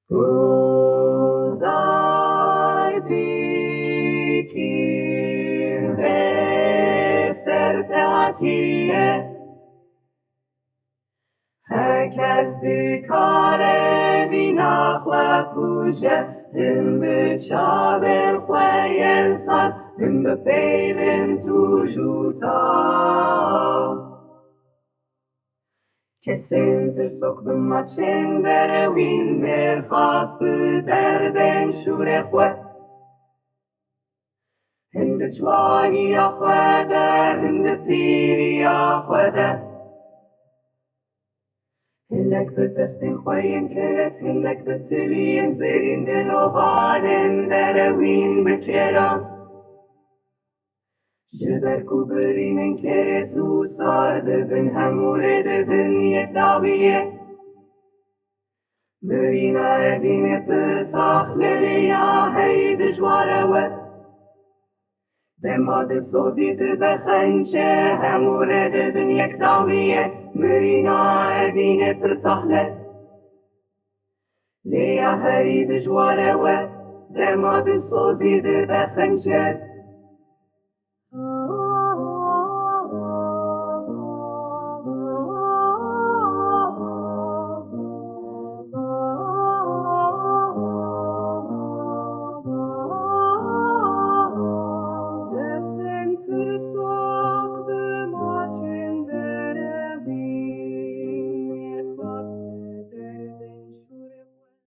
Guhdar, bikin ve serpêhatiyê. Herkes dikare evîna xwe kuje, him bi çavên xwe yên sar, him bi peyvên tuj û tav. Kesên tirsok bi maçên derewîn, Mêrxas bi derbên şûrê xwe. Him di ciwaniya xwe de, him di pîriya xwe de. Hinek bi destên xwe yên kirêt, hinek bi tiliyên zêrîn, Dilovanên derewîn bi kêran. Ji ber ku birînên kêrê û sar dibin, hemû rê dibin yek dawiyê. Mirina Evînê pir taxliliya hey dijware we. Dema dilsozî dibe xençe, hemû rê dibin yek dawiyê. Mirina Evînê pir taxle, lêya herî dijware we. Dema dilsozî dibe xençe.